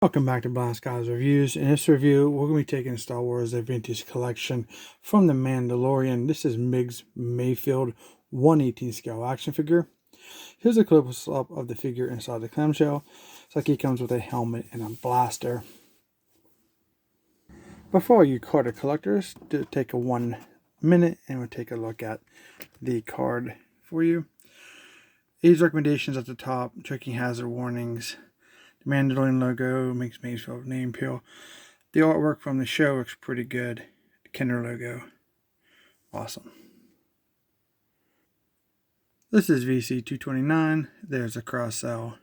Welcome back to Blast Guys Reviews. In this review, we're going to be taking Star Wars The Vintage Collection from The Mandalorian. This is Migs Mayfeld 1/18 scale action figure. Here's a close-up of the figure inside the clamshell. It's like he comes with a helmet and a blaster. Before you card collectors, take a 1 minute and we'll take a look at the card for you. Age recommendations at the top, tricky hazard warnings. The Mandalorian logo makes Mayfeld name peel. The artwork from the show looks pretty good. The Kenner logo. Awesome. This is VC229. There's a cross-sell.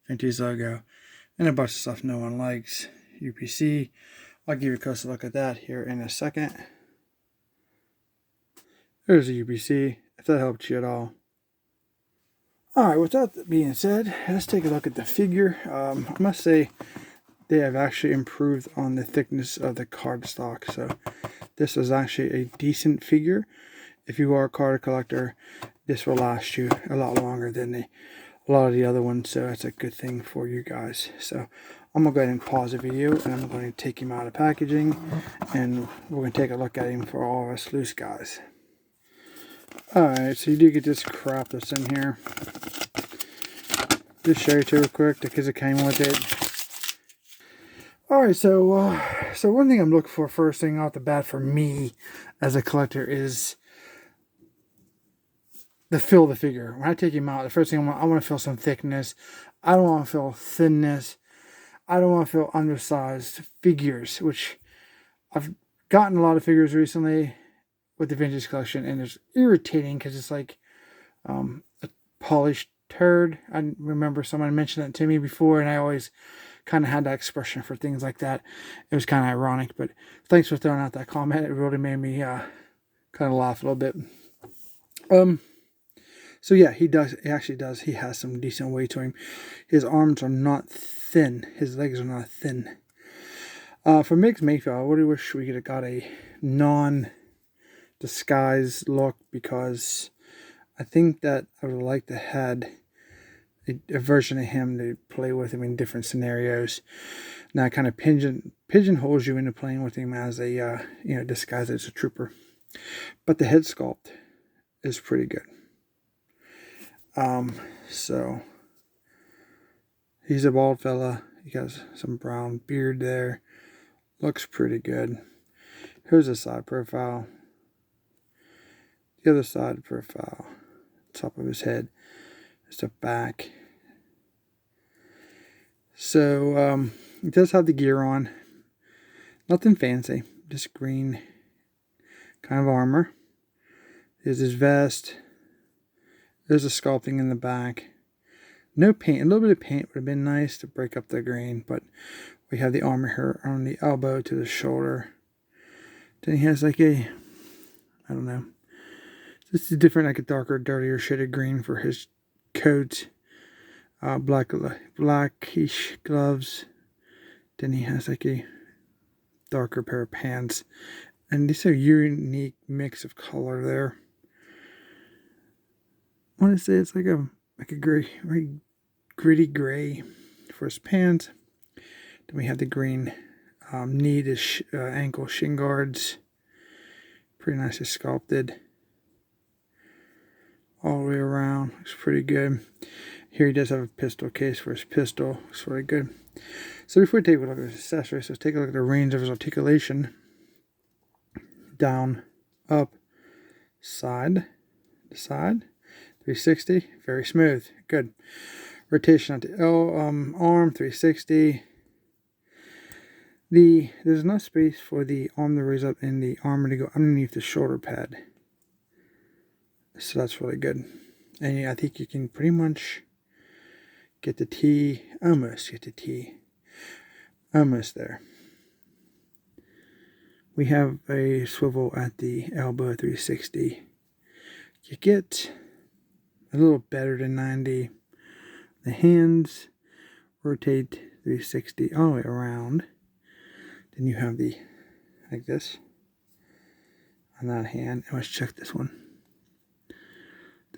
Vintage logo. And a bunch of stuff no one likes. UPC. I'll give you a closer look at that here in a second. There's a UPC, if that helped you at all. Alright, with that being said, let's take a look at the figure. I must say they have actually improved on the thickness of the cardstock. So this is actually a decent figure. If you are a card collector, this will last you a lot longer than a lot of the other ones. So that's a good thing for you guys. So I'm going to go ahead and pause the video and I'm going to take him out of packaging. And we're going to take a look at him for all of us loose guys. Alright, so you do get this crap that's in here. Just show you real quick because it came with it. Alright, so one thing I'm looking for first thing off the bat for me as a collector is the feel of the figure. When I take him out, the first thing I want to feel some thickness. I don't want to feel thinness. I don't want to feel undersized figures, which I've gotten a lot of figures recently with the vintage collection, and it's irritating because it's like a polished turd. I remember someone mentioned that to me before, and I always kind of had that expression for things like that. It was kind of ironic, but thanks for throwing out that comment. It really made me kind of laugh a little bit. So yeah, he actually does. He has some decent weight to him. His arms are not thin. His legs are not thin. For Migs Mayfeld, I really wish we could have got a non-disguise look, because I think that I would like to had a version of him to play with him in different scenarios. Now it kind of pigeonholes you into playing with him as a disguise as a trooper. But the head sculpt is pretty good. So he's a bald fella. He has some brown beard there. Looks pretty good. Here's the side profile. The other side profile. Top of his head. It's the back. So he does have the gear on. Nothing fancy. Just green kind of armor. There's his vest. There's a sculpting in the back. No paint. A little bit of paint would have been nice to break up the grain, but we have the armor here on the elbow to the shoulder. Then he has like a, I don't know. This is different, like a darker, dirtier shaded green for his coat. Blackish gloves. Then he has like a darker pair of pants. And this is a unique mix of color there. I want to say it's like a gray, very gritty gray for his pants. Then we have the green knee to ankle shin guards. Pretty nicely sculpted. All the way around. Looks pretty good. Here he does have a pistol case for his pistol. Looks really good. So before we take a look at his accessories, let's take a look at the range of his articulation. Down, up, side to side. 360, very smooth, good. Rotation at the arm, 360. There's enough space for the arm to raise up and the armor to go underneath the shoulder pad. So that's really good. And I think you can pretty much get the T, almost get the T. Almost there. We have a swivel at the elbow, 360. You get a little better than 90. The hands rotate 360 all the way around. Then you have the, like this, on that hand. And let's check this one.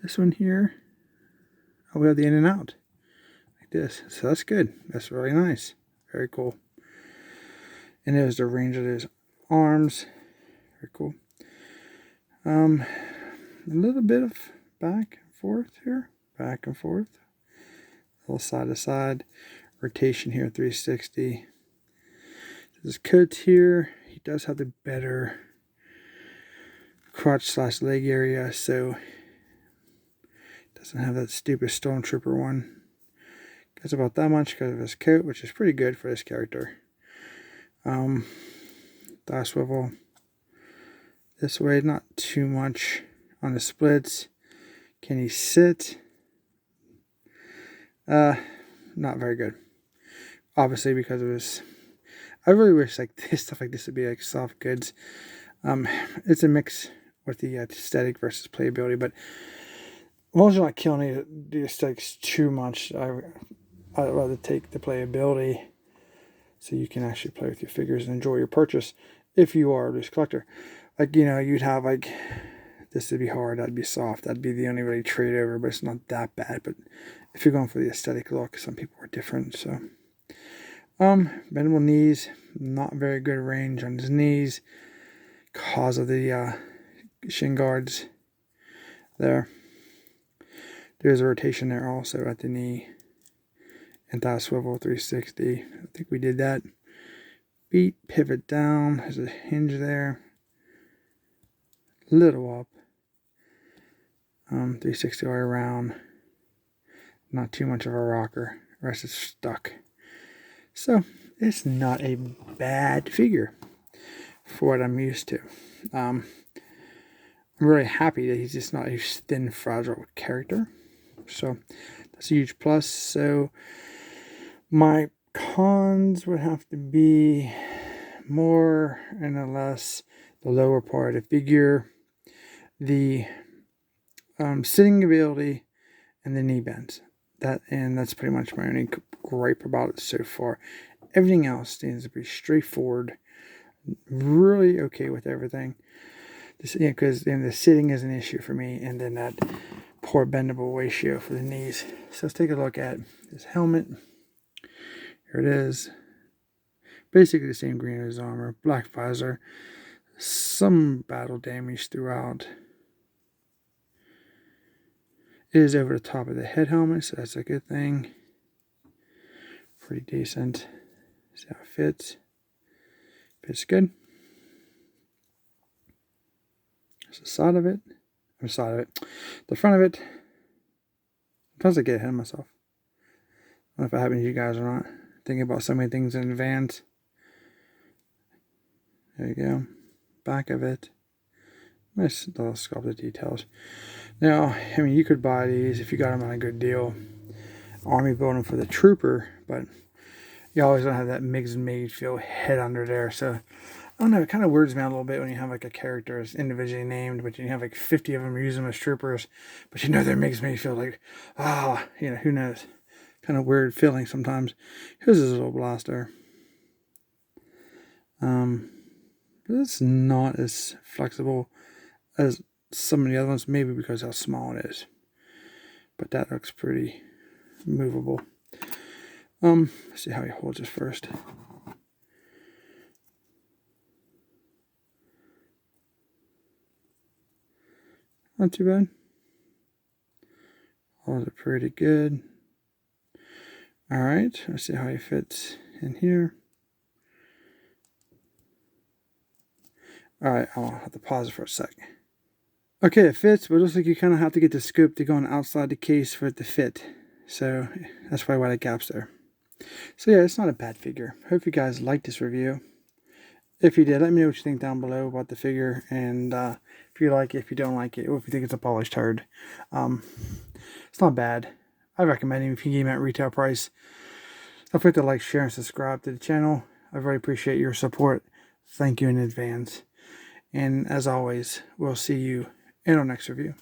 This one here, we have the in and out, like this. So that's good. That's really nice. Very cool. And there's the range of his arms. Very cool. A little bit of back and forth here. Back and forth. A little side to side. Rotation here, 360. His coat here, he does have the better crotch / leg area, so doesn't have that stupid Stormtrooper one. Gets about that much because of his coat, which is pretty good for this character. Thigh swivel this way, not too much on the splits. Can he sit? Not very good. Obviously because of his... I really wish like this stuff like this would be like soft goods. It's a mix with the aesthetic versus playability, but as long as you're not killing the aesthetics too much, I'd rather take the playability so you can actually play with your figures and enjoy your purchase if you are a loose collector. Like, you know, you'd have like, this would be hard, that'd be soft, that'd be the only really trade over, but it's not that bad. But if you're going for the aesthetic look, some people are different, so. Bendable knees, not very good range on his knees because of the shin guards there. There's a rotation there also at the knee. And thigh swivel 360. I think we did that. Beat, pivot down. There's a hinge there. Little up. 360 all around. Not too much of a rocker. The rest is stuck. So, it's not a bad figure for what I'm used to. I'm really happy that he's just not a thin, fragile character. So, that's a huge plus. So, my cons would have to be more and less the lower part of the figure, the sitting ability, and the knee bends. That's pretty much my only gripe about it so far. Everything else seems to be straightforward. Really okay with everything. Because the sitting is an issue for me, and then that poor bendable ratio for the knees. So let's take a look at his helmet. Here it is. Basically the same green as his armor. Black visor. Some battle damage throughout. It is over the top of the head helmet, so that's a good thing. Pretty decent. See how it fits. Fits good. There's the side of it. Or side of it. The front of it. Sometimes I get ahead of myself. I don't know if it happens to you guys or not. Thinking about so many things in advance. There you go. Back of it. Nice little sculpted details. Now, I mean, you could buy these if you got them on a good deal. Army building for the trooper, but you always don't have that Migs and Mayfeld head under there. So, I don't know, it kind of weirds me out a little bit when you have like a character that's individually named, but you have like 50 of them use them as troopers, but you know they're Migs and Mayfeld, like, you know, who knows. Kind of weird feeling sometimes. Here's his little blaster. It's not as flexible as some of the other ones, maybe because how small it is. But that looks pretty movable. Let's see how he holds it first. Not too bad. Holds it pretty good. Alright, let's see how he fits in here. Alright, I'll have to pause it for a sec. Okay, it fits, but it looks like you kind of have to get the scoop to go on outside the case for it to fit. So, that's probably why the gap's there. So yeah, it's not a bad figure. Hope you guys liked this review. If you did, let me know what you think down below about the figure. And if you like it, if you don't like it, or if you think it's a polished turd. It's not bad. I recommend him if you get him at retail price. Don't forget to like, share, and subscribe to the channel. I really appreciate your support. Thank you in advance. And as always, we'll see you in our next review.